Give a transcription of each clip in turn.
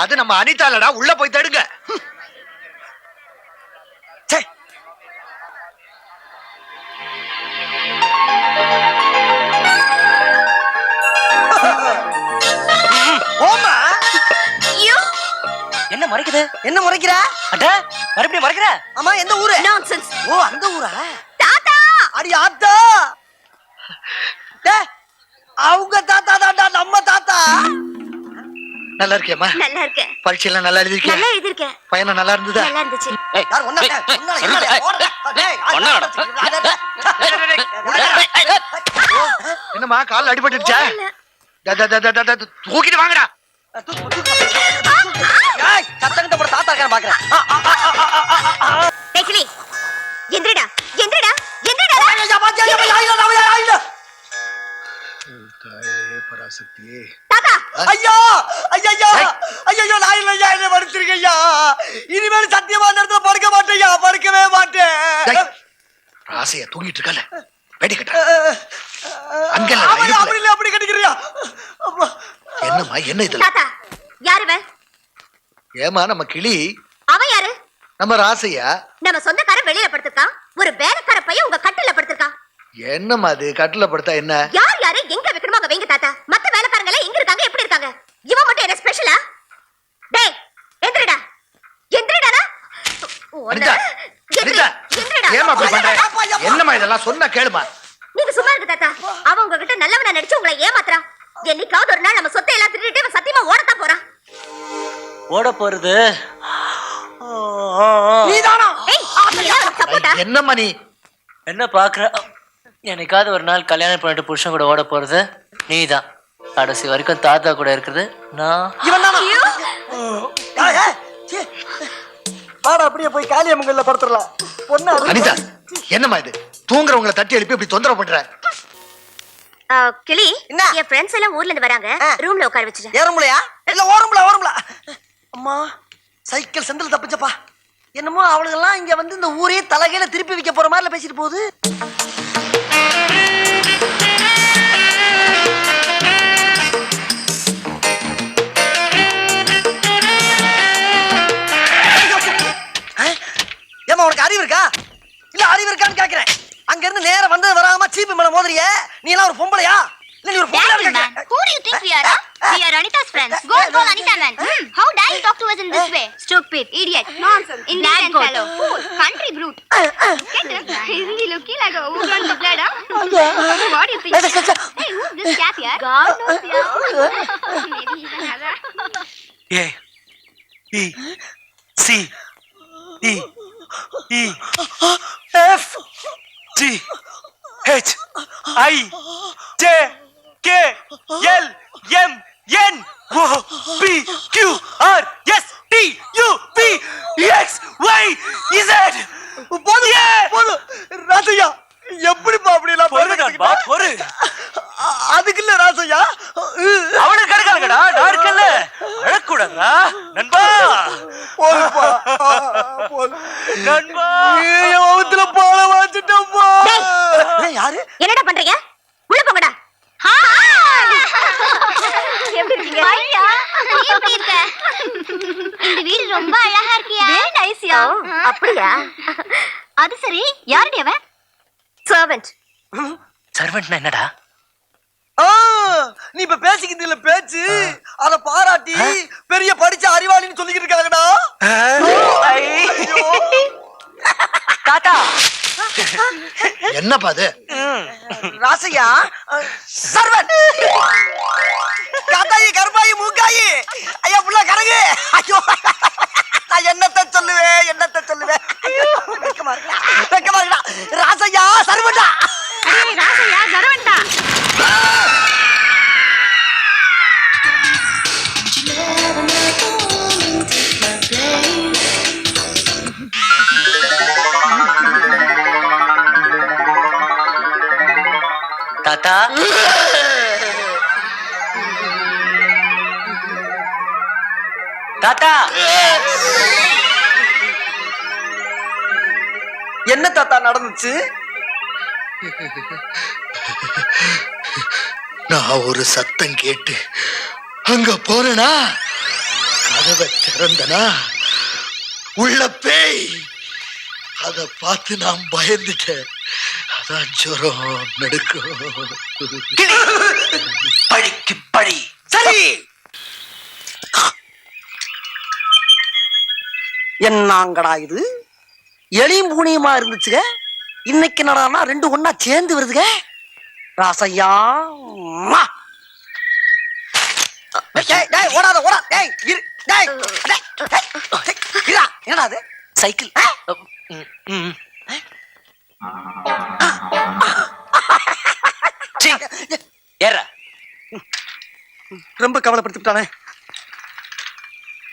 அது நம்ம அனிதாலடா, உள்ள போய் தடுங்க. என்ன மறைக்குது? என்ன முறைக்கிற? அட மறுபடியும் மறைக்கிற? ஆமா, எந்த ஊரு? நான்சென்ஸ். ஓ, அந்த ஊரா? தாத்தா, அடி ஆத்தா. அவங்க தாத்தா தாண்டா, நம்ம தாத்தா. நல்லா இருக்கியம்மா? நல்லா இருக்கேன். பரீட்சையெல்லாம் நல்லா எழுதிருக்கியா? நல்லா எழுதிருக்கேன். பையன் நல்லா இருந்ததா? நல்லா இருந்துச்சு. யார் ஒண்ணா? என்னம்மா கால் அடிபட்டுச்சா? தூக்கிட்டு வாங்கடா. சத்தங்கிட்ட போட தாத்தா இருக்கான்னு பாக்குறேன். டேக்லி, எந்திரடா எந்திரடா எந்திரடா. பராசக்தியே. தாத்தா, ஐயா ஐயா ஐயோ, நான் இல்லையா, என்ன மன்னிச்சிருக்கையா. இனிமேல் சத்தியமா அந்த இடத்துல படுக்க மாட்டேயா, படுக்கவே மாட்டேன். ராசையா தூங்கிட்டு இருக்கல, வெடி கட்ட. அப்படி கட்டிக்கிறியா? என்னம்மா என்ன இது? தாத்தா, யாரு இவன்? ஏமா நம்ம கிளி. அவன் யாரு? நம்ம ராசையா. நம்ம சொந்தக்காரன் வெளியில படுத்திருக்கான். ஒரு வேலைக்கார பையன் உங்க கட்டில படுத்திருக்கான். என்னம்மா அது? கட்டில படுத்தா என்ன? யார் யாரு எங்க வைக்கணுமோ அங்க வைங்க தாத்தா. மத்த வேலைக்காரங்க எல்லாம் எங்க இருக்காங்க, எப்படி இருக்காங்க? இவன் மட்டும் என்ன ஸ்பெஷலா? டேய், எந்திரடா எந்திரடா. ஏமா அப்படி பண்ற? என்னம்மா இதெல்லாம்? சொன்னா கேளுமா. நீங்க சும்மா இருக்க தாத்தா. அவன் உங்ககிட்ட நல்லவனா நடிச்சு உங்களை ஏமாத்துறான். என்னைக்காவது ஒரு நாள் நம்ம சொத்தை எல்லாம் திருடிட்டு சத்தியமா ஓடத்தான் போறான். ஓட போறது நீதானா? என்னம்மா நீ என்ன பாக்குற? என்னைக்காவது ஒரு நாள் கல்யாணம் பண்ணிட்டு புருஷன் கூட ஓட போறது நீதான். கடைசி வரைக்கும் தாத்தா கூட இருக்கிறது நான். அப்படியே போய் காளியம்மங்கள்ல படுத்துடலாம். அனிதா, என்னம்மா இது? தூங்குறவங்களை தட்டி எழுப்பி இப்படி தொந்தரவு பண்ற? கிளி, என் ஃப்ரெண்ட்ஸ் எல்லாம் ஊர்ல இருந்து வராங்க. ரூம்ல உட்கார வச்சிரு. ஏறும்லையா? இல்ல ஓரம்ல. அம்மா, சைக்கிள் செந்தில் தப்பிச்சப்பா. என்னமோ அவளுங்கெல்லாம் இங்க வந்து இந்த ஊரே தலைகையில திருப்பி வைக்க போற மாதிரி பேசிட்டு போகுது. ஏமா, உனக்கு அறிவு இருக்கா? இல்ல அறிவு இருக்கான்னு கேக்குறேன். அங்க இருந்து நேரா வந்தது வராம சீப்பு மேல மோதுறிய. நீ எல்லாம் ஒரு பொம்பளையா? இல்ல நீ ஒரு பொம்பளையா? Who do you think we are? We are Anita's friends. Go and call Anita, man. How dare you talk to us in this way? Stupid, idiot, nonsense, Indian fellow, fool, country brute. Get him. Isn't he looking like a woman with blood? What do you think? Hey, who's this chap here? God knows, yeah. Maybe he's another. A B C D E F G H I J K L M N O P Q R S T U V X Y Z. Rasaiah, எப்படிப்பா அப்படி எல்லாம் பொறு? அதுக்கு இல்ல ராசையா, அவனுக்கு கிடைக்காதடா, நான் இருக்கல. அழக்கூடாதா நண்பா? நண்பா, யோகத்துல பால வாச்சிட்டப்பா. யாரு? என்னடா பண்றீங்க? உள்ள போங்கடா. எப்படி இருக்கீங்க? ஐயா, நீ எப்படி இருக்க? இந்த வீடு ரொம்ப அழகா இருக்கியா? வெரி நைஸ்யா. அப்படியா? அது சரி, யாருடைய அவன்? சர்வெண்ட். சர்வெண்ட்னா என்னடா? நீ இப்ப பேசிக்கிட்டு இல்ல பேச்சு, அத பாராட்டி பெரிய படிச்ச அறிவாளின்னு சொல்லிக்கிட்டு இருக்காங்கடா. தாத்தா, என்னப்பா அது? ராசையா, சர்வன் காத்தாயி கருப்பாயி மூக்காயி ஐயா புள்ள கரகு. ஐயோ, நான் என்னத்த சொல்லுவேன். வெக்கமா இருக்கா? ராசையா சர்வன்டா. ராசையா சர்வெண்டா. Never know தாத்தா என்ன தாத்தா நடந்துச்சு? நான் ஒரு சத்தம் கேட்டு அங்க போறேனா, கதவை திறந்தனா, உள்ள பேய். அத பார்த்து நான் பயந்துட்டேன். அதான் ஜுரம் நடுக்கும். பழிக்கு பழி. சரி, என்னங்கடா இது எளியும் பூனியுமா இருந்துச்சுங்க. இன்னைக்கு என்னடான்னா ரெண்டு ஒண்ணா சேர்ந்து வருதுங்க. ராசையா அம்மா. டேய், டேய், ஓடாத ஓடா. டேய் இரு. டேய், டேய், டேய், இருடா. என்னடா அது? சைக்கிள். ஏற. ரொம்ப கவலைப்படுத்திட்டானே.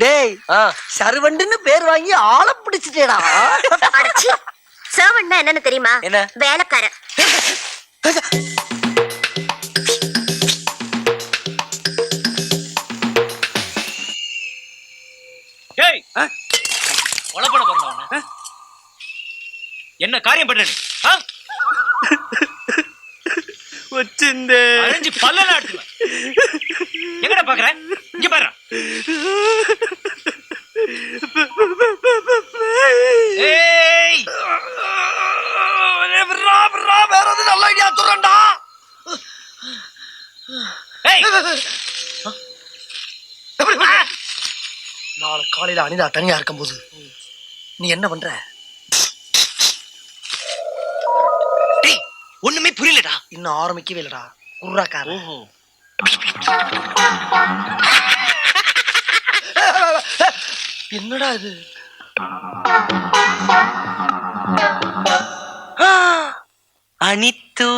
டேய், சர்வண்டுன்னு பேர் வாங்கி ஆளை பிடிச்சிட்டேடா. அடச்சி, சர்வன்ட்னா என்னன்னு தெரியுமா? என்ன? வேலைக்காரன். ஏய், கொலை பண்ண போறவன என்ன காரியம் பண்ற நீ? வச்சிந்தே அரைஞ்சு பல்லல அடிச்சுவேன். எங்கடா பாக்குற? இங்க பாரு. ஏய், வேற எது நல்ல ஐடியா சொல்றேன்டா. ஏய், நாளை காலையில அனிதா தனியா இருக்கும்போது நீ என்ன பண்ற? டேய், ஒண்ணுமே புரியலடா. இன்னும் ஆரம்பிக்கவே இல்லடா குர்ராக்கார. ஓஹோ, என்னடா இது? அனித்து.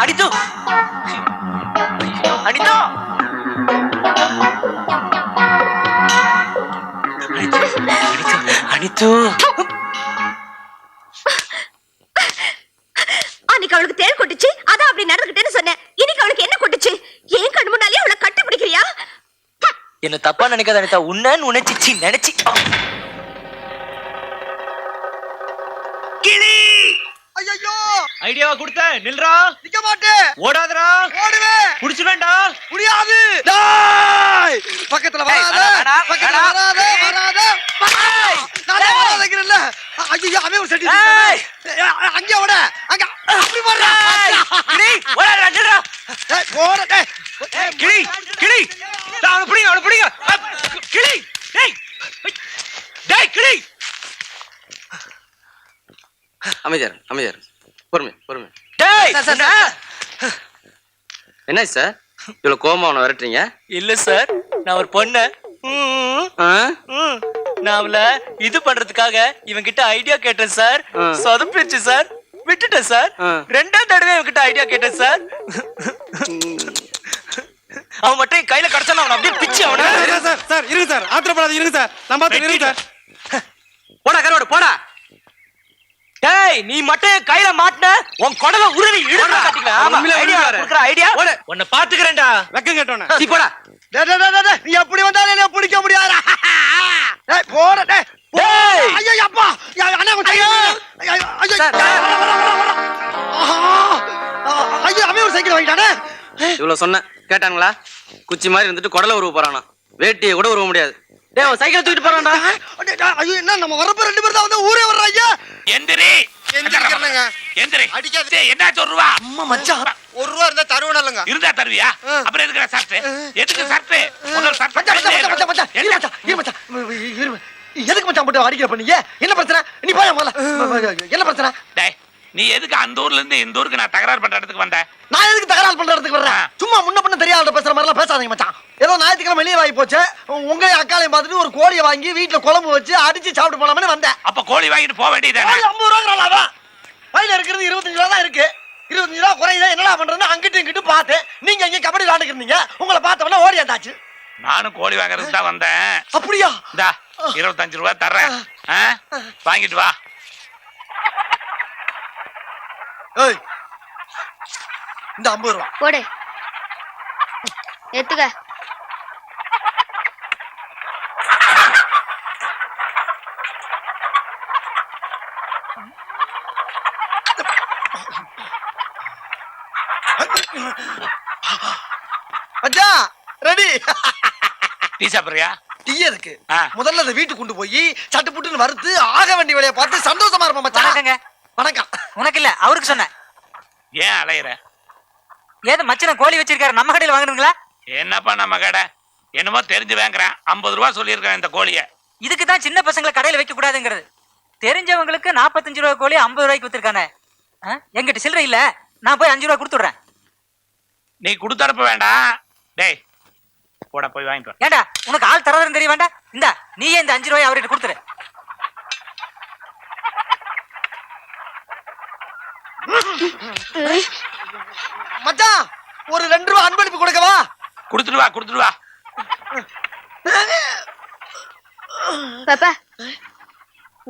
அனித்து. அனிதா. அனித்து. அன்னைக்கு அவளுக்கு தேள் கொட்டுச்சு, அதான் அப்படி நடந்துகிட்டேன்னு சொன்னேன். இன்னைக்கு அவளுக்கு என்ன கொட்டுச்சு? ஏன் கண்ணு முன்னாலே அவளை கட்டி பிடிக்கிறியா? என்ன தப்பா நினைக்காத அனிதா. உன்னன்னு உணர்ச்சி நினைச்சு. கிளி. ஐயோ, ஐடியாவா கொடுத்த நில்றா. நிக்க மாட்டேன். ஓடாதடா. ஓடுவேன். புடிச்சுவேன்டா. முடியாது. டேய், பக்கத்துல வராத. பக்கத்துல வராத. வராத. நான் வராதங்கறல்ல. ஐயோ, அவன் ஒரு செடி. அங்க ஓட. அங்க அப்படி போறா. கிளி, ஓடாதடா, நில்றா. டேய், ஓட. டேய், கிளி, கிளி. அவன புடிங்க, அவன புடிங்க. கிளி. டேய். டேய், கிளி. அமைதியார், அமைதியார். பொறுமை. டேய், என்ன சார் இவ்வளவு கோவமா அவனை விரட்டுறீங்க? இல்ல சார், நான் ஒரு பொண்ண நான் அவள இது பண்றதுக்காக இவன் கிட்ட ஐடியா கேட்டேன் சார். சொதப்பிடுச்சு சார், விட்டுட்டேன் சார். ரெண்டாவது தடவை இவன் கிட்ட ஐடியா கேட்டேன் சார். அவன் மட்டும் கையில கிடைச்சான அவன் அப்படியே பிச்சு அவன. சார் இருங்க சார், ஆத்திரப்படாத இருங்க சார். நான் பாத்து இருங்க சார். போடா கருவாடு போடா. டேய், நீ மட்டும் கையில மாட்டன உன் குடல உருவி இழுத்து காட்டிக்கலாம். ஆமா, ஐடியா குடுக்குற ஐடியா. உன்னை பாத்துக்கறேன்டா. வெக்கம் கேட்டோனே. சீ போடா. டேய், நீ எப்படி வந்தாலும் என்ன பிடிக்க முடியாதா? டேய், போற. டேய், டேய். ஐயோ அப்பா. அண்ணா கொஞ்சம். ஐயோ. சார். ஐயோ, அவன் ஒரு சைக்கிள் வாங்கிட்டானே. இவ்வளவு சொன்னேன் கேட்டாங்களா? குச்சி மாதிரி இருந்துட்டு குடல உருவ போறானா. வேட்டியை கூட உருவ முடியாது. டேய், அவன் சைக்கிள் தூக்கிட்டு போறான்டா. ஐயோ, என்ன நம்ம வரப்ப ரெண்டு பேர் தான் வந்து ஊரே வர்றாங்க. எந்திரி. எந்திரிக்கிறேங்க. எந்திரி. அடிக்காத. டேய், என்னாச்சு? ஒரு ரூபா. அம்மா மச்சான். ₹1 இருந்தா தருவனல்லங்க. இருந்தா தருவியா? அப்புறம் எதுக்கு சர்ட்? எதுக்கு சர்ட்? முதல்ல சர்ட். மச்சான், இரு மச்சான். எதுக்கு மச்சான் போட்டு அடிக்கிற பண்ணீங்க? என்ன பிரச்சனை? நீ போய் முதல்ல. என்ன பிரச்சனை? டேய் நீ எதுக்கு அந்த ஊர்ல இருந்து இந்த ஊருக்கு நான் தகராறு பண்ற இடத்துக்கு வந்த? நான் எதுக்கு தகராறு பண்ற இடத்துக்கு வர்றேன்? சும்மா முன்ன பின்ன தெரியாத பேசுற மாதிரி எல்லாம் பேசாதீங்க மச்சான். ஏதோ ஞாயிற்றுக்கிழமை வெளியே வாங்கி போச்சு, உங்க அக்காலையும் பார்த்துட்டு ஒரு கோழியை வாங்கி வீட்டுல குழம்பு வச்சு அடிச்சு சாப்பிட்டு போலாம்னு வந்தேன். அப்ப கோழி வாங்கிட்டு போக வேண்டியதானே? 50 ரூபா வயல இருக்கிறது 25 ரூபா தான் இருக்கு. 25 ரூபா குறையுதா என்னடா பண்றதுன்னு அங்கிட்டு இங்கிட்டு பார்த்தேன். நீங்க இங்க கபடி விளையாண்டுக்கிறீங்க. உங்களை பார்த்தவன ஓடி வந்தாச்சு. நானும் கோழி வாங்குறதுக்கு தான் வந்தேன். அப்படியா? இந்தா 25 ரூபா தர்றேன், வாங்கிட்டு வா. ஏய் இந்த 50 ரூபா போடு எடுத்துக்க. அச்சா ரெடி. டீ சாப்பிடுறியா? டீ இருக்கு. முதல்ல அதை வீட்டுக்கு கொண்டு போய் சட்டு புட்டுன்னு வறுத்து ஆக வேண்டிய வேலையை பார்த்து சந்தோஷமா இருப்போம் மச்சான். வணக்கம். உனக்கு இல்ல அவருக்கு சொன்னேன். ஏன் அலையிற? ஏது மச்சன கோழி வச்சிருக்காரு, நம்ம கடையில் வாங்குறீங்களா? என்னப்பா நம்ம கடை என்னமோ தெரிஞ்சு வாங்குறேன். 50 ரூபா சொல்லியிருக்கேன் இந்த கோழிய. இதுக்கு தான் சின்ன பசங்களை கடையில் வைக்க கூடாதுங்கிறது. தெரிஞ்சவங்களுக்கு 45 ரூபா கோழி 50 ரூபாய்க்கு வித்துருக்கானே. எங்கிட்ட சில்லறை இல்ல, நான் போய் 5 ரூபா கொடுத்துடுறேன். நீ கொடுத்தரப்ப வேண்டாம். டேய் போட போய் வாங்கிட்டு வா. ஏண்டா உனக்கு ஆள் தரதுன்னு தெரிய வேண்டாம். இந்த நீயே இந்த 5 ரூபாய் அவர்கிட்ட கொடுத்துரு. மச்சான் ஒரு 2 ரூபா அன்பளிப்பு கொடுக்கவா? கொடுத்துட்டு வா, கொடுத்துட்டு வா. பாப்பா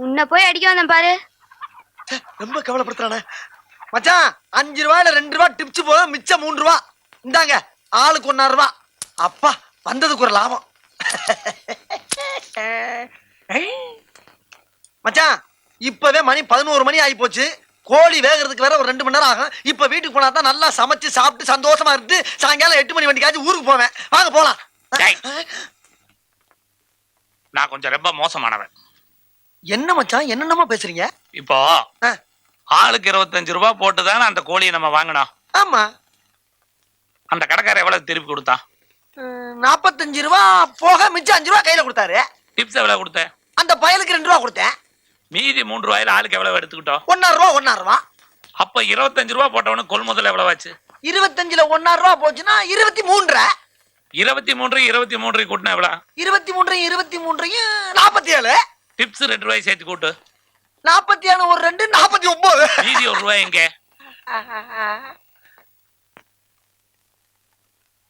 உன்னை போய் அடிக்க வந்தேன் பாரு. ரொம்ப கவலைப்படுத்துறானே மச்சான். 5 ரூபாயில 2 ரூபா டிப்ஸ் போக மிச்சம் 3 ரூபா. இந்தாங்க ஆளுக்கு 1.5 ரூபா. அப்பா வந்ததுக்கு ஒரு லாபம். மச்சான் இப்பவே மணி 11 மணி ஆகி போச்சு. கோழி வேகிறதுக்கு வேற ஒரு 2 மணி நேரம் ஆகும். இப்ப வீட்டுக்கு போனா தான் நல்லா சமைச்சு சாப்பிட்டு சந்தோஷமா இருந்து சாயங்காலம் 8 மணி வண்டிக்காச்சும் ஊருக்கு போவேன். வாங்க போலாம். டேய், நான் கொஞ்சம் ரொம்ப மோசமானவன். என்ன மச்சான் என்னென்னமோ பேசுறீங்க? இப்போ ஆளுக்கு 25 ரூபா போட்டுதானே அந்த கோழியை நம்ம வாங்கினோம். ஆமா. அந்த கடைக்காரர் எவ்வளவு திருப்பி கொடுத்தான்? 45 ரூபா போக மிச்சம் 5 ரூபா கையில கொடுத்தாரு. டிப்ஸ் எவ்வளவு கொடுத்த? அந்த பயலுக்கு 2 ரூபா கொடுத்தேன். மீதி 3 ரூபாயில ஆளுக்கு எவ்வளவு எடுத்துக்கிட்டோம்? 1.5 ரூபா 1.5 ரூபா. அப்ப 25 ரூபா போட்டவனுக்கு கொள்முதல் எவ்வளவு ஆச்சு? 25ல 1.5 ரூபா போச்சுன்னா 23. 23 கூட்டினா எவ்வளவு? 23 47. டிப்ஸ் 2 ரூபாய் சேர்த்து கூட்டு. 47 ஒரு 2 49. மீதி 1 ரூபாய் எங்க?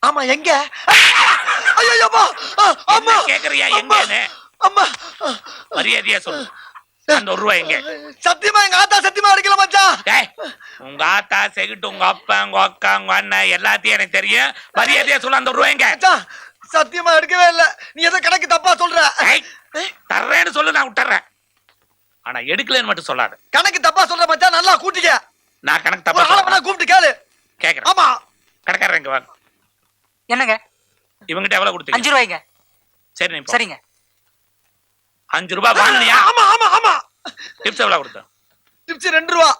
ஆமா எங்க? ஐயோ அம்மா கேக்குறியா எங்கன்னு? அம்மா மரியாதையா சொல்லு. அந்த 1 ரூபாய் எங்க? சத்தியமா எங்க ஆத்தா சத்தியமா அடிக்கல மச்சான். டேய், உங்க ஆத்தா செகிட்டு உங்க அப்பா உங்க அக்கா உங்க அண்ணன் எல்லாத்தையும் எனக்கு தெரியும். மரியாதையா சொல்லு, அந்த 1 ரூபாய் எங்க? மச்சான் சத்தியமா எடுக்கவே இல்ல. நீ ஏதோ கணக்கு தப்பா சொல்ற. தர்றேன்னு சொல்லு, நான் விட்டுறேன். ஆனா எடுக்கலன்னு மட்டும் சொல்லாத. கணக்கு தப்பா சொல்ற மச்சான். நல்லா கூட்டிக்க. நான் கணக்கு ஒரு தப்பா ஆளை வேணா கூப்பிட்டு கேளு. கேக்குறேன். ஆமா கடைக்காரர் இங்க வாங்க. என்னங்க? இவங்கிட்ட எவ்வளவு கொடுத்தீங்க? 5 ரூபாய்ங்க. சரி நீ போ. சரிங்க. 5 ரூபாய் வாங்கினியா? ஆமா ஆமா ஆமா. டிப்ஸ் எவ்வளவு கொடுத்த? டிப்ஸ் 2 ரூபா.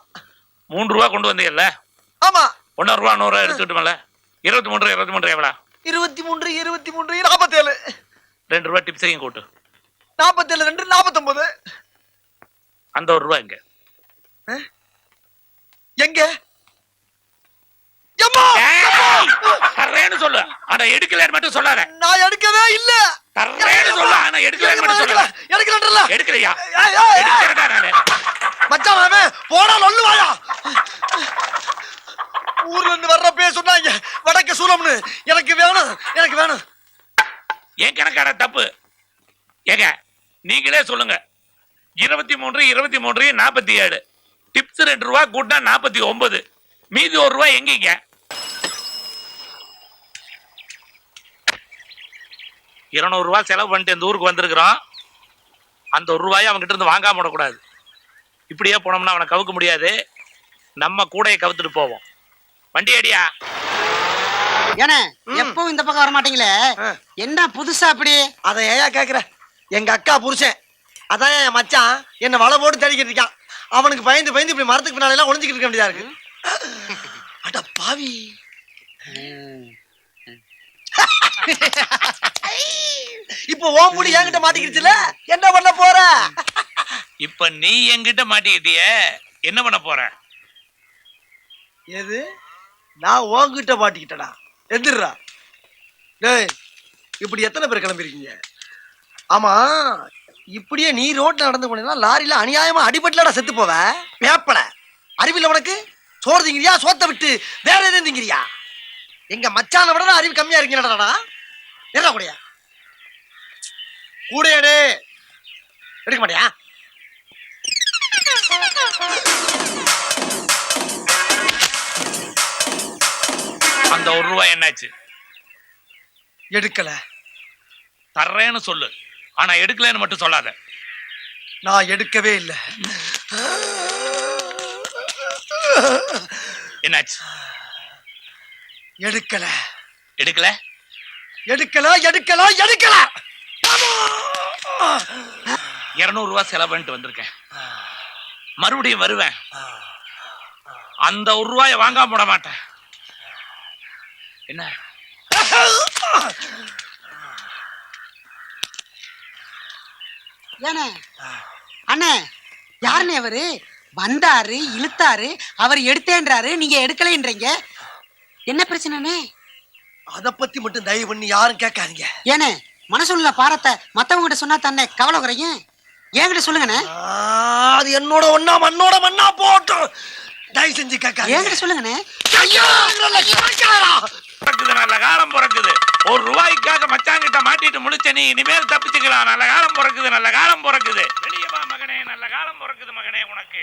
3 ரூபாய் கொண்டு வந்தீங்கல்ல? ஆமா. 1.5 ரூபாய் 100 ரூபாய் எடுத்துக்கிட்டோம்ல? 23 எவ்வளவு? 23 47. 2 ரூபாய் டிப்ஸையும் கூட்டு. 47 2 49. அந்த 1 ரூபாய் எங்க? எங்க? எம்மா தர்றேன்னு சொல்லு, ஆனா எடுக்கலன்னு மட்டும் சொல்லாத. நான் எடுக்கவே இல்ல. தர்றேன்னு சொல்லு, ஆனா எடுக்கலன்னு மட்டும் சொல்லாத. எடுக்கலன்றல. எடுக்கலையா? ஏய், ஏய், ஏய். எடுக்கறடா நானு. மச்சான் அவன் போடா லொல்லுவாயா. ஊர்ல இருந்து வர்றப்பே சொன்னாங்க வடக்கு சூலம்னு. எனக்கு வேணும். ஏன் கணக்கான தப்பு? ஏங்க நீங்களே சொல்லுங்க. 23 47. டிப்ஸ் 2 ரூபாய் கூட்டினா 49. மீதி 1 ரூபாய் எங்கீங்க? $200 செலவு பண்ணிட்டு இந்த ஊருக்கு வந்திருக்கிறோம். அந்த 1 ரூபாயை அவன்கிட்ட இருந்து வாங்காம விடக்கூடாது. இப்படியே போனோம்னா அவனை கவுக்க முடியாது. நம்ம கூடையை கவுத்துட்டு போவோம். வண்டி அடியா. ஏன்னா எப்பவும் இந்த பக்கம் வர மாட்டீங்களே, என்ன புதுசா அப்படி? அதை ஏயா கேக்குற? எங்க அக்கா புருஷன் அதான் என் மச்சான் என்ன வலை போட்டு தேடிக்கிட்டு இருக்கான். அவனுக்கு பயந்து இப்படி மரத்துக்கு பின்னால எல்லாம் ஒளிஞ்சுக்கிட்டு இருக்க வேண்டியதா இருக்கு. அட பாவி. இப்போ ஓ முடி என்கிட்ட மாட்டிக்கிடுச்சுல, என்ன பண்ண போற? இப்ப நீ என்கிட்ட மாட்டிக்கிட்டியே, என்ன பண்ண போற? எது நான் உன்கிட்ட மாட்டிக்கிட்டடா? எதிர்றா டேய், இப்படி எத்தனை பேர் கிளம்பிருக்கீங்க? ஆமா, இப்படியே நீ ரோட்ல நடந்து போனீங்கன்னா லாரியில அநியாயமா அடிபட்டுலடா செத்து போவ. பேப்பல அறிவில்ல உனக்கு? சோறு திங்கிறியா, சோத்தை விட்டு வேற எதுவும் திங்கிறியா? எங்க மச்சான விட அறிவு கம்மியா இருக்கீங்கடா. என்ன கூடயா கூடையாடே எடுக்க மாட்டியா? அந்த ₹1 என்னாச்சு? எடுக்கல. தர்றேன்னு சொல்லு, ஆனா எடுக்கலன்னு மட்டும் சொல்லாத. நான் எடுக்கவே இல்லை. என்னாச்சு? எடுக்கல எடுக்கல எடுக்கல எடுக்கல எடுக்கல. ₹200 செலவு பண்ணிட்டு வந்திருக்கேன். மறுபடியும் வருவேன். அந்த ₹1 வாங்காம போட மாட்டேன். என்ன? ஏனே அண்ணே, யாருண்ணே அவரு? வந்தாரு, இழுத்தாரு, அவர் எடுத்தேன்றாரு, நீங்க எடுக்கலைன்றீங்க. என்ன பிரச்சனைண்ணே? அத பத்தி மட்டும் தயவு பண்ணி யாரும் கேட்காதீங்க. ஏனே, மனசுள்ள பாரத்தை மத்தவங்க கிட்ட சொன்னா தானே கவலை குறையும். என்கிட்ட சொல்லுங்கண்ணே. அது என்னோட ஒண்ணா மண்ணோட மண்ணா போட்டும். தயவு செஞ்சு கேட்காதீங்க. என்கிட்ட சொல்லுங்கண்ணே. ஐயோ, பிறக்குது, நல்ல காலம் பிறக்குது. ₹1 மச்சாங்கிட்ட மாட்டிட்டு முழிச்ச நீ இனிமேல் தப்பிச்சுக்கலாம். நல்ல காலம் பிறக்குது, நல்ல காலம் பிறக்குது. வெளியே வா மகனே, நல்ல காலம் பிறக்குது மகனே உனக்கு.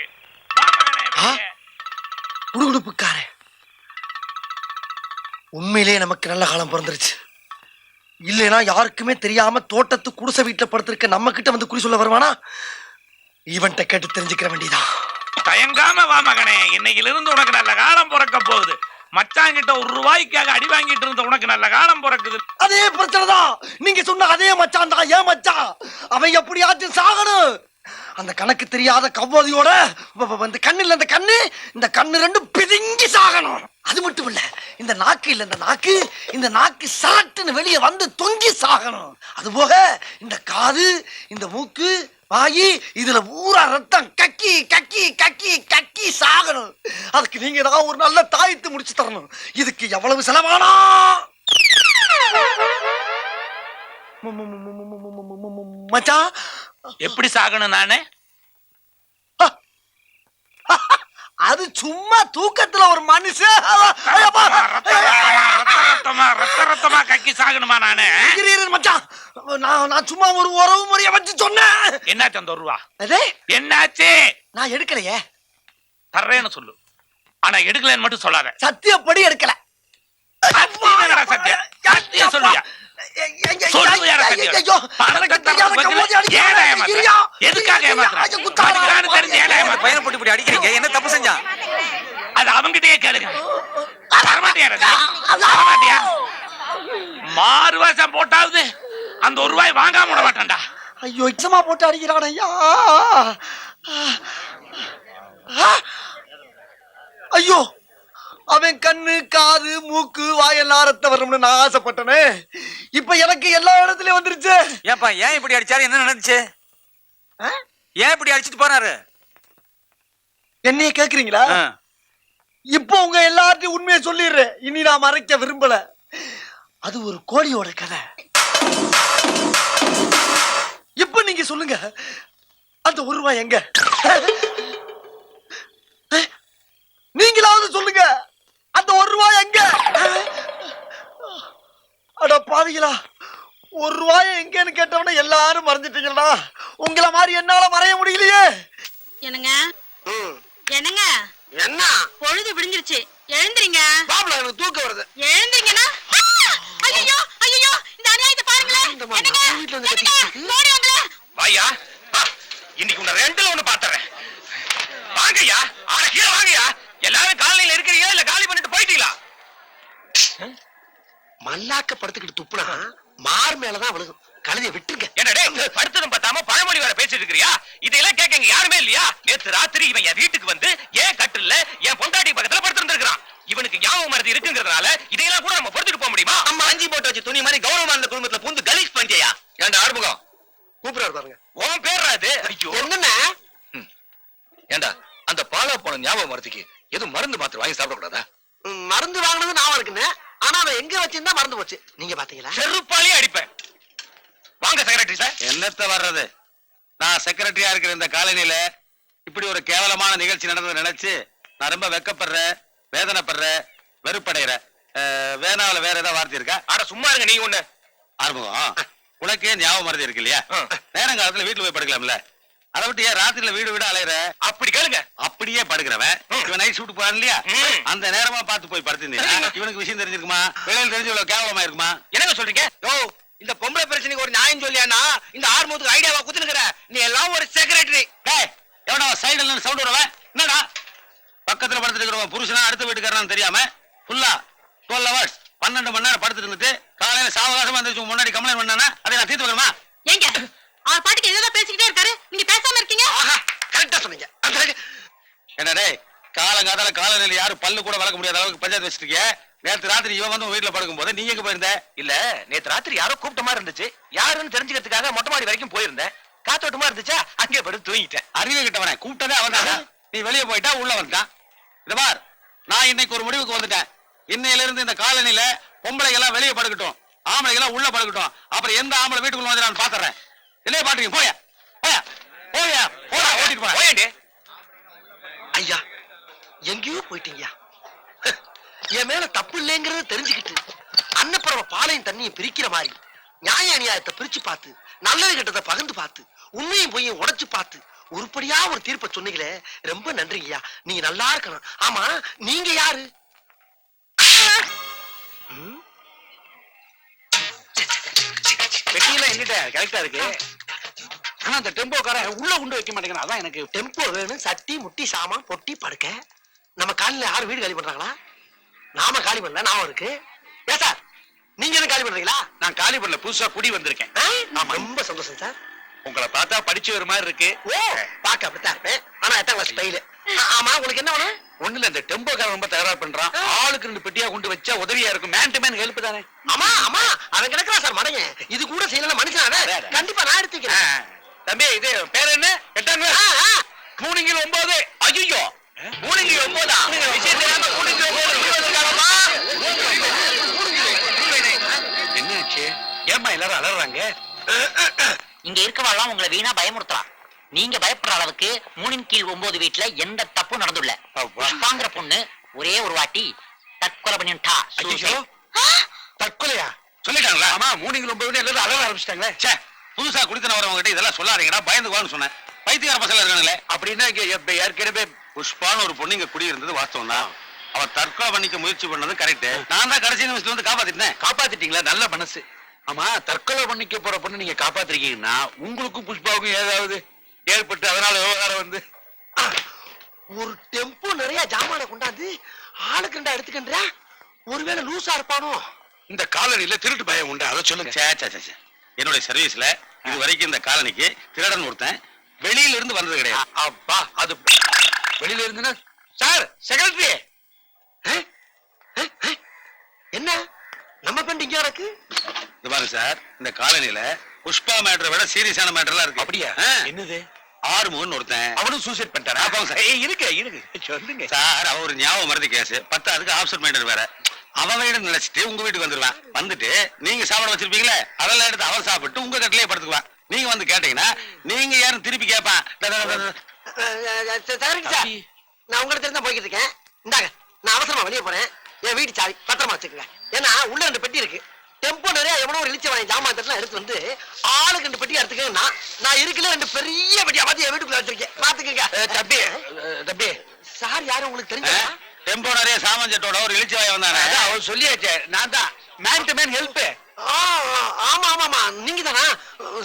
வா மகனே வெளியே. குடுகுடுப்புக்காரன், உண்மையிலேயே நமக்கு நல்ல காலம் பிறந்துருச்சு. இல்லைன்னா யாருக்குமே தெரியாம தோட்டத்து குடிசை வீட்டுல படுத்திருக்க நம்ம கிட்ட வந்து குறி சொல்ல வருவானா? இவன்ட்ட கேட்டு தெரிஞ்சுக்கிற வேண்டியதான். தயங்காம வா மகனே, இன்னையில இருந்து உனக்கு நல்ல காலம் பிறக்க போகுது. மச்சாங்கிட்ட ₹1 அடி வாங்கிட்டு இருந்த உனக்கு நல்ல காலம் பிறக்குது. அதே பிரச்சனை தான். நீங்க சொன்ன அதே மச்சான் தான் ஏன் மச்சான். அவன் எப்படியாச்சும் சாகணும். அந்த கணக்கு தெரியாத கவ்வாதியோட இந்த கண்ணில் அந்த கண்ணு, இந்த கண்ணு ரெண்டும் பிதுங்கி சாகணும். அது மட்டும் இல்ல, இந்த நாக்கு இல்ல, இந்த நாக்கு சரட்டுன்னு வெளியே வந்து தொங்கி சாகணும். அது போக இந்த காது, இந்த மூக்கு, வாயி, இதுல ஊரா ரத்தம் கக்கி கக்கி கக்கி கக்கி சாகணும். அதுக்கு நீங்க தான் ஒரு நல்ல தாயத்து முடிச்சு தரணும். இதுக்கு எவ்வளவு செலவானா? மச்சான், எப்படி சாகணும் நானே? அது சும்மா தூக்கத்துல ஒரு மனுஷன் ரத்தமா கக்கி சாகணுமா நானே? மச்சான், நான் சும்மா ஒரு உறவு முறைய வச்சு சொன்னேன். என்னாச்சு அந்த ₹1? என்னாச்சு? நான் எடுக்கலையே. தர்றேன்னு சொல்லு, ஆனா எடுக்கலன்னு மட்டும் சொல்லாத. சத்தியப்படி எடுக்கல. சத்தியம் சத்தியம் சொல்லுயா? என்ன தப்பு செஞ்சா? அது அவங்கிட்டயே கேளுங்க. மாறு வேஷம் போட்டாவது அந்த ₹1 வாங்காம விட மாட்டான்டா. ஐயோ, இச்சமா போட்டு அடிக்கிறான் ஐயா. ஐயோ, அவன் கண்ணு, காது, மூக்கு, வாயெல்லாம் ரத்த வரணும்னு நான் ஆசைப்பட்டனே. இப்ப எனக்கு எல்லா இடத்துலயும் வந்துருச்சு. ஏன்பா, ஏன் இப்படி அடிச்சாரு? என்ன நடந்துச்சு? ஏன் இப்படி அடிச்சிட்டு போனாரு? என்னைய கேக்குறீங்களா? இப்போ உங்க எல்லார்ட்டையும் உண்மையை சொல்லிடுறேன். இனி நான் மறைக்க விரும்பல. அது ஒரு கோழியோட கதை. இப்ப நீங்க சொல்லுங்க, அந்த ₹1 எங்க? நீங்களாவது சொல்லுங்க, அந்த ₹1 எங்க? அட பாவிகளா, ₹1 எங்கன்னு கேட்டவன எல்லாரும் மறைஞ்சிட்டீங்களா? உங்களை மாதிரி என்னால மறைய முடியலையே. என்னங்க என்னங்க, என்ன பொழுது விடிஞ்சிருச்சு, எழுந்திரீங்க. பாபுல, எனக்கு தூக்கம் வருது. எழுந்திரீங்கன்னா ஐயோ ஐயோ, இந்த அநியாயத்தை பாருங்களேன். ஓடி வாங்களே. வாயா, இன்னைக்கு உன்னை ரெண்டுல ஒண்ணு பாத்துறேன். வாங்கய்யா, ஆனா கீழே வாங்கய்யா. எல்லாரும் காலையில இருக்கிறீங்க, இல்ல காலி பண்ணிட்டு போயிட்டீங்களா? மல்லாக்க படுத்துக்கிட்டு துப்புனா மார் மேலதான் விழுகும். கழுதிய விட்டுருங்க. என்னடே, படுத்ததும் பார்த்தாம பழமொழி வேற பேசிட்டு இருக்கிறியா? இதெல்லாம் கேட்க யாருமே இல்லையா? நேத்து ராத்திரி இவன் என் வீட்டுக்கு வந்து ஏன் கட்டில்ல என் பொண்டாட்டி பக்கத்துல படுத்திருந்திருக்கான். இவனுக்கு ஞாபகம் மறதி இருக்குங்கிறதுனால இதையெல்லாம் கூட நம்ம பொறுத்துட்டு போக முடியுமா? அம்மா அஞ்சி போட்டு வச்சு துணி மாதிரி கௌரவமான இந்த குடும்பத்துல பூந்து கலீஷ் பண்ணியா? ஏன்டா ஆறுமுகம் கூப்பிடாரு பாருங்க. உன் பேர் அது? ஐயோ, என்னன்னா போன ஞாபகம் வரதுக்கு எதுவும் மருந்து மாத்திரை வாங்கி சாப்பிடக்கூடாதா? மருந்து வாங்கினது நான் இருக்குன்னு ஆனா அவன் எங்க வச்சிருந்தா மறந்து போச்சு. நீங்க பாத்தீங்களா? செருப்பாலே அடிப்பேன். வாங்க செக்ரட்டரி சார். என்னத்த வர்றது? நான் செக்ரட்டரியா இருக்கிற இந்த காலனியில இப்படி ஒரு கேவலமான நிகழ்ச்சி நடந்ததை நினைச்சு நான் ரொம்ப வெக்கப்படுறேன், வேதனைப்படுறேன், வெறுப்படைகிறேன். வேணாவில வேற ஏதாவது வார்த்தை இருக்கா? ஆனா சும்மா இருங்க. நீங்க ஒண்ணு ஆறுமுகம், உனக்கே ஞாபகம் மறதி இருக்கு இல்லையா? நேரங்காலத்துல வீட்டுல போய் படுக்கலாம்ல, அதை விட்டு ஏன் ராத்திரில வீடு வீடு அலையிற? அப்படி கேளுங்க. அப்படியே படுக்கிறவன் இவன் நைட் ஷூட் போறான் இல்லையா, அந்த நேரமா பார்த்து போய் படுத்திருந்தீங்க இவனுக்கு விஷயம் தெரிஞ்சிருக்குமா? வெளியில தெரிஞ்சு இவ்வளவு கேவலமா இருக்குமா? என்னங்க சொல்றீங்க? யோ, இந்த பொம்பளை பிரச்சனைக்கு ஒரு நியாயம் சொல்லியானா இந்த ஆறுமுகத்துக்கு ஐடியாவா குத்துனுக்குற? நீ எல்லாம் ஒரு செக்ரட்டரி. எவனா சைடுல சவுண்ட் வரவன் என்னடா பக்கத்துல படுத்துட்டு இருக்கிறவன் புருஷனா அடுத்த வீட்டுக்காரன்னு தெரியாம ஃபுல்லா 12 hours 12 மணி நேரம் படுத்துட்டு இருந்துட்டு காலையில சாவகாசமா இருந்துச்சு முன்னாடி கம்ப்ளைண்ட் பண்ணானா அதை நான் தீர்த்து வரமா? ஏங்க அவர் பாட்டுக்கு ஏதோ பேசிக்கிட்டே இருக்காரு, நீங்க பேசாம இருக்கீங்க. ஆஹா, கரெக்டா சொன்னீங்க. என்ன டேய், காலங்காதால காலநிலை யாரும் பல்லு கூட வளர்க்க முடியாத அளவுக்கு பஞ்சாயத்து வச்சிருக்கீங்க. நேற்று ராத்திரி இவன் வந்து வீட்டுல படுக்கும் போது நீங்க எங்க போயிருந்த? இல்ல, நேத்து ராத்திரி யாரோ கூப்பிட்ட மாதிரி இருந்துச்சு. யாருன்னு தெரிஞ்சுக்கிறதுக்காக மொட்டை மாடி வரைக்கும் போயிருந்தேன். காத்தோட்டமா இருந்துச்சா, அங்கே படுத்து தூங்கிட்டேன். அறிவு கிட்டவனே கூப்பிட்டதே அவன் தான். நீ வெளியே போயிட்டா உள்ள வந்துட்டான். இந்த பார், நான் இன்னைக்கு ஒரு முடிவுக்கு வந்துட்டேன். இன்னையில இருந்து இந்த காலனில பொம்பளைங்க எல்லாம் வெளியே படுக்கட்டும், ஆம்பளைங்க எல்லாம் உள்ள படுக்கட்டும். அப்புறம் எந்த ஆம்பளை வீட்டுக்குள்ள வந்து நான் பாத்துறேன். இல்லையே பாட்டுங்க, போயா போயா போயா போயா ஓட்டிட்டு போயா போயேண்டி. ஐயா, எங்கேயோ போயிட்டீங்க. என் மேல தப்பு இல்லைங்கிறத தெரிஞ்சுக்கிட்டு அன்னப்புறம் பாலையும் தண்ணியும் பிரிக்கிற மாதிரி நியாய அநியாயத்தை பிரிச்சு பார்த்து நல்லது கெட்டதை பகிர்ந்து பார்த்து உண்மையும் பொய்யும் உடைச்சு பார்த்து உருப்படியா ஒரு தீர்ப்பை சொன்னீங்களே, ரொம்ப நன்றிங்கய்யா. நீங்க நல்லா இருக்கணும். ஆமா, நீங்க யாரு? பெட்டியெல்லாம் எங்கிட்ட கரெக்டா இருக்கு. ஆனா அந்த டெம்போக்காரன் உள்ள கொண்டு வைக்க மாட்டேங்கிறான். அதான் எனக்கு டெம்போ வேணும். சட்டி முட்டி சாமான் பொட்டி படுக்க. நம்ம காலையில யாரும் வீடு காலி பண்றாங்களா? நாம காலி பண்ணல, நாம இருக்கு. ஏன் சார், நீங்க என்ன காலி பண்றீங்களா? நான் காலி பண்ணல, புதுசா குடி வந்திருக்கேன். ஆமா, ரொம்ப சந்தோஷம் சார். உங்களை பார்த்தா படிச்சு ஒரு மாதிரி இருக்கு. ஓ, பாக்க அப்படித்தான் இருப்பேன். ஆனா எத்தனை கிளாஸ் ஸ்டைலு. ஆமா, உங்களுக்கு என்ன வேணும்? ஒண்ணுல இந்த டெம்போக்காரன் ரொம்ப தகராறு பண்றான். ஆளுக்கு 2 பெட்டியா கொண்டு வச்சா உதவியா இருக்கும். மேன் டு மேன் ஹெல்ப் தானே. ஆமா ஆமா, அவன் கிடக்குறா சார் மடங்க. இது கூட செய்யல மனுஷன் அவன். கண்டிப்பா நான் எடுத்துக்கிறேன். தம்பி, இது பேர் என்ன? 8 3 9. ஐயோ, 3 9 விஷயம் தெரியாம 3 என்னாச்சு? ஏம்மா எல்லாரும் அலறாங்க? இங்க இருக்கவாள்லாம் உங்களை வீணா பயமுறுத்தலாம். நீங்க பயப்படுற அளவுக்கு 3/9 வீட்டுல எந்த தப்பும் நடந்துள்ள. புஷ்பாங்கிற பொண்ணு ஒரே ஒரு வாட்டி தற்கொலை பண்ணிட்டா. ஐயோ, தற்கொலையா? சொல்லிட்டாங்களா? ஆமா, 3 9 எல்லாரும் அலற ஆரம்பிச்சிட்டாங்களே. ச்சே, புதுசா குடித்தன வரவங்க இதெல்லாம் சொல்லாதீங்கடா, பயந்து வான்னு சொன்னேன். பைத்தியக்கார பசங்க இருக்கானுங்களே. அப்படின்னா இங்க ஏற்கனவே புஷ்பான்னு ஒரு பொண்ணு இங்க குடி இருந்தது வாஸ்தவம் தான். அவ தற்கொலை பண்ணிக்க முயற்சி பண்ணது கரெக்ட். நான் தான் கடைசி நிமிஷத்துல வந்து காப்பாத்திட்டேன். காப்பாத்திட்டீங்களா? நல்ல மனசு. ஆமா, தற்கொலை பண்ணிக்க போற பொண்ணு நீங்க காப்பாத்திருக்கீங்கன்னா உங்களுக்கும் புஷ்பாவுக்கும் ஏதாவது ஏற்பட்டு அதனால விவகாரம் வந்து ஒரு டெம்போ நிறைய ஜாமான கொண்டாந்து ஆளுக்கு 2 எடுத்துக்கின்ற. ஒருவேளை லூசா இருப்பானோ? இந்த காலனில திருட்டு பயம் உண்டு, அதை சொல்லுங்க. சே சே சே, என்னுடைய சர்வீஸ்ல இது வரைக்கும் இந்த காலனிக்கு திருடன் ஒருத்தன் வெளியில இருந்து வந்தது கிடையாது. அப்பா, அது வெளியில இருந்துன்னா சார் செக்ரட்டரி. என்ன நம்ம பெண் இங்க இருக்கு? இது பாருங்க சார், இந்த காலனில புஷ்பா மேட்டரை விட சீரியஸான மேட்டர்லாம் இருக்கு. அப்படியா? என்னது? ஆறுமுகன் ஒருத்தன் அவனும் சூசைட் பண்ணிட்டாரா? ஆமாங்க சார். இருக்கு சொல்லுங்க சார். அவன் ஒரு ஞாபகம் மறதி கேஸ். 10 ஆப்சர் மேட்டர் வேற. அவன் வீடு நினைச்சிட்டு உங்க வீட்டுக்கு வந்துருவான். வந்துட்டு நீங்க சாப்பிட வச்சிருப்பீங்களே, அதெல்லாம் எடுத்து அவன் சாப்பிட்டு உங்க கட்டிலே படுத்துக்குவான். நீங்க வந்து கேட்டீங்கன்னா நீங்க யாரும் திருப்பி கேட்பான். சார், நான் உங்கள்கிட்ட இருந்தா போய்கிட்டு இருக்கேன். இந்தாங்க, நான் அவசரமா வெளியே போறேன். என் வீட்டு சாவி பத்திரமா வச்சுக்கோங்க. ஏன்னா உள்ள 2 பெட்டி இருக்கு. டெம்போ நிறைய எவனோ ஒரு இழிச்சவன் ஜாமான் எடுத்து வந்து ஆளுக்கு 2 பெட்டி எடுத்துக்கங்க. நான் இருக்கல 2 பெரிய பெட்டியா பார்த்து என் வீட்டுக்குள்ள வச்சிருக்கேன். பாத்துக்கங்க. தம்பி சார் யாரும் உங்களுக்கு தெரிஞ்சா? டெம்போ நிறைய சாமான் செட்டோட ஒரு இழிச்சவாய வந்தானே, அவர் சொல்லியாச்சே. நான் தான் மேன் டு மேன் ஹெல்ப். ஆமா ஆமா ஆமா, நீங்க தானா?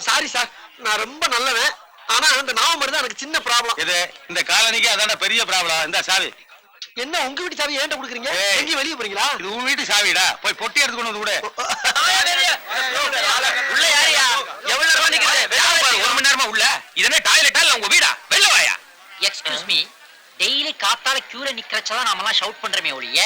சாரி சார், நான் ரொம்ப நல்லவன். ஆனா அந்த நாம தான் எனக்கு சின்ன ப்ராப்ளம். இது இந்த காலனிக்கு அதான பெரிய ப்ராப்ளம். இந்த சாவி என்ன உங்க வீட்டு சாவி ஏன்ட்ட கொடுக்குறீங்க? எங்கேயும் வெளியே போறீங்களா? இது உன் வீட்டு சாவிடா. போய் பொட்டி எடுத்து கொண்டு வந்து விடு. உள்ள யாரையா? எவ்வளவு நேரமா நிக்கிறது? 1 மணி நேரமா உள்ள. இதென்ன டாய்லெட்டா இல்ல உங்க வீடா? வெளில வாயா. எக்ஸ்கியூஸ் மீ, டெய்லி காத்தால கியூல நிக்கிறச்சதான் நாமெல்லாம் ஷவுட் பண்றமே ஒழிய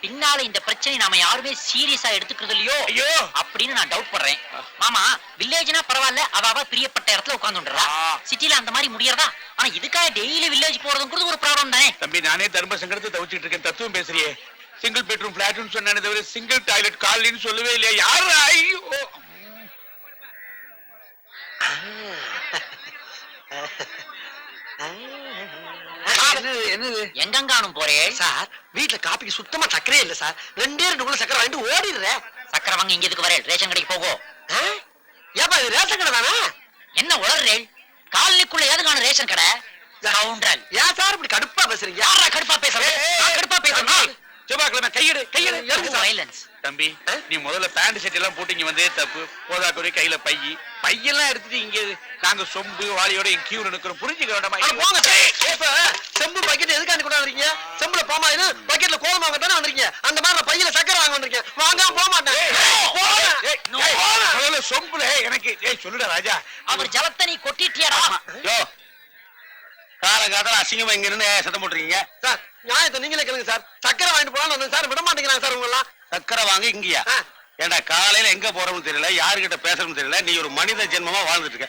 பின்னால இந்த பிரச்சனை நாம யாருமே சீரியஸா எடுத்துக்கிறது இல்லையோ ஐயோ அப்படின்னு நான் டவுட் பண்றேன். மாமா வில்லேஜ்னா பரவாயில்ல, அவ பிரியப்பட்ட இடத்துல உட்கார்ந்துன்றா. சிட்டில அந்த மாதிரி முடியறதா? ஆனா இதுக்காக டெய்லி வில்லேஜ் போறதுங்கிறது ஒரு ப்ராப்ளம் தானே. தம்பி, நானே தர்ம சங்கடத்தை தவிச்சிட்டு இருக்கேன். தத்துவம் பேசுறியே. சிங்கிள் பெட்ரூம் பிளாட்னு சொன்னேனே தவிர சிங்கிள் டாய்லெட் காலனின்னு சொல்லவே இல்லையா? யாரு? ஐயோ என்னது எங்கங்கானும் போறே சார்? வீட்டுல காப்பிக்கு சுத்தமா சக்கரே இல்ல சார். 2 சக்கரை வாங்கிட்டு ஓடிடுறேன். சக்கரை வாங்க இங்க எதுக்கு வரே? ரேஷன் கடைக்கு போகும். ஏப்பா இது ரேஷன் கடை தானே? என்ன உளறேன்? காலனிக்குள்ள எதுக்கான ரேஷன் கடை? கவுண்டர் ஏன் சார் இப்படி கடுப்பா பேசுறீங்க? யாரா கடுப்பா பேசுறேன்? கடுப்பா பேசுறேன். செவ்வாய்க்கிழமை கையெடு கையெடு. வைலன்ஸ். தம்பி, நீ முதல்ல பேண்ட் ஷர்ட் எல்லாம் போட்டு இங்க வந்தே தப்பு. போதாக்குறை கையில பையெல்லாம் எடுத்துட்டு இங்க நாங்க சொம்பு வாளியோட கியூ நிக்கிறோம். புரிஞ்சுக்க வேண்டாமா? போங்க சார். செம்பு பக்கெட் எதுக்காண்டி கொண்டு வந்திருக்கீங்க? செம்புல போமாயிரு பக்கெட்ல கோலம் வாங்க தானே வந்திருக்கீங்க. அந்த மாதிரி நான் பையில சக்கரை வாங்க வந்திருக்கேன். வாங்க போக மாட்டேன். முதல்ல சொம்புல எனக்கு சொல்லுடா ராஜா. அவர் ஜலத்தை நீ கொட்டிட்டியாடா? யோ, காலகாலத்துல அசிங்கமா இங்க இருந்து சத்தம் போட்டுருக்கீங்க. சார் நியாயத்தை நீங்களே கேளுங்க சார். சக்கரை வாங்கிட்டு போலான்னு வந்தேன் சார். விட மாட்டேங்கிறாங்க சார் உங்க எல்லாம். சக்கரை வாங்க இங்கயா? ஏண்டா காலையில எங்க போறோம்னு தெரியல, யாருகிட்ட பேசணும்னு தெரியல. நீ ஒரு மனித ஜென்மமா வாழ்ந்துட்டு இருக்க.